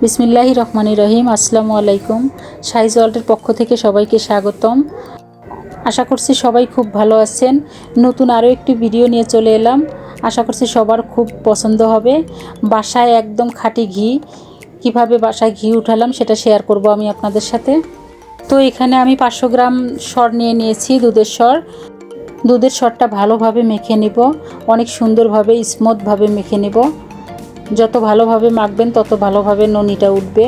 বিসমিল্লাহির রহমানির রহিম। আসসালামু আলাইকুম। শাহিজ ওয়ার্ল্ডের পক্ষ থেকে সবাইকে স্বাগতম। আশা করছি সবাই খুব ভালো আছেন। নতুন আরও একটি ভিডিও নিয়ে চলে এলাম। আশা করছি সবার খুব পছন্দ হবে। বাসায় একদম খাঁটি ঘি, কিভাবে বাসায় ঘি উঠালাম সেটা শেয়ার করব আমি আপনাদের সাথে। তো এখানে আমি 500 গ্রাম সর নিয়ে নিয়েছি, দুধের সরটা ভালোভাবে মেখে নেব, অনেক সুন্দরভাবে স্মুথভাবে মেখে নেব। যত ভালোভাবে মাখবেন তত ভালোভাবে ননিটা উঠবে,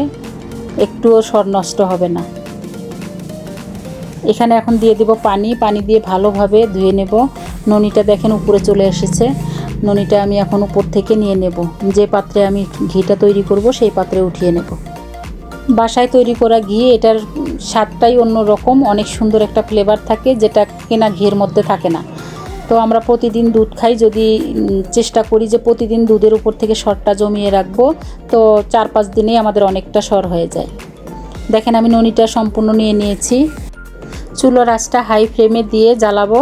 একটুও সর নষ্ট হবে না। এখানে এখন দিয়ে দেব পানি দিয়ে ভালোভাবে ধুয়ে নেব। ননিটা দেখেন উপরে চলে এসেছে। ননিটা আমি এখন উপর থেকে নিয়ে নেব, যে পাত্রে আমি ঘিটা তৈরি করব সেই পাত্রে উঠিয়ে নেব। বাসায় তৈরি করা ঘি, এটার স্বাদটাই অন্য রকম, অনেক সুন্দর একটা ফ্লেভার থাকে যেটা কেনা ঘিয়ের মধ্যে থাকে না। তো আমরা প্রতিদিন দুধ খাই, যদি চেষ্টা করি যে প্রতিদিন দুধের উপর থেকে সরটা জমিয়ে রাখবো, তো 4-5 দিনেই আমাদের অনেকটা সর হয়ে যায়। দেখেন আমি ননিটা সম্পূর্ণ নিয়ে নিয়েছি। চুলার আঁচটা হাই ফ্লেমে দিয়ে জ্বালাবো,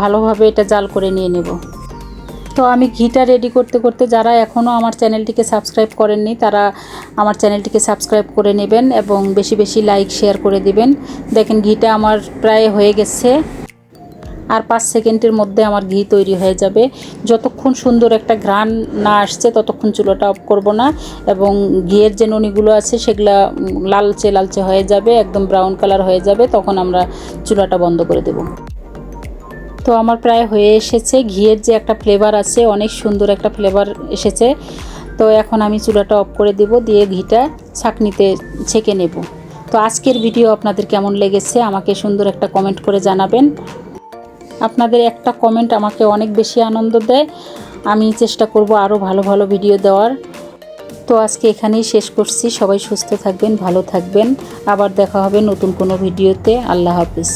ভালোভাবে এটা জাল করে নিয়ে নেব। তো আমি ঘিটা রেডি করতে করতে যারা এখনও আমার চ্যানেলটিকে সাবস্ক্রাইব করেননি তারা আমার চ্যানেলটিকে সাবস্ক্রাইব করে নেবেন এবং বেশি বেশি লাইক শেয়ার করে দিবেন। দেখেন ঘিটা আমার প্রায় হয়ে গেছে, আর 5 সেকেন্ডের মধ্যে আমার ঘি তৈরি হয়ে যাবে। যতক্ষণ সুন্দর একটা ঘ্রাণ না আসছে ততক্ষণ চুলাটা অফ করব না, এবং ঘিয়ের যে ননিগুলো আছে সেগুলা লালচে লালচে হয়ে যাবে, একদম ব্রাউন কালার হয়ে যাবে, তখন আমরা চুলাটা বন্ধ করে দেব। তো আমার প্রায় হয়ে এসেছে। ঘিয়ের যে একটা ফ্লেভার আছে, অনেক সুন্দর একটা ফ্লেভার এসেছে। তো এখন আমি চুলাটা অফ করে দেব, দিয়ে ঘিটা ছাঁকনিতে ছেঁকে নেব। তো আজকের ভিডিও আপনাদের কেমন লেগেছে আমাকে সুন্দর একটা কমেন্ট করে জানাবেন। আপনাদের একটা কমেন্ট আমাকে অনেক বেশি আনন্দ দেয়। আমি চেষ্টা করব আরও ভালো ভালো ভিডিও দেওয়ার। তো আজকে এখানেই শেষ করছি। সবাই সুস্থ থাকবেন, ভালো থাকবেন। আবার দেখা হবে নতুন কোনো ভিডিওতে। আল্লাহ হাফেজ।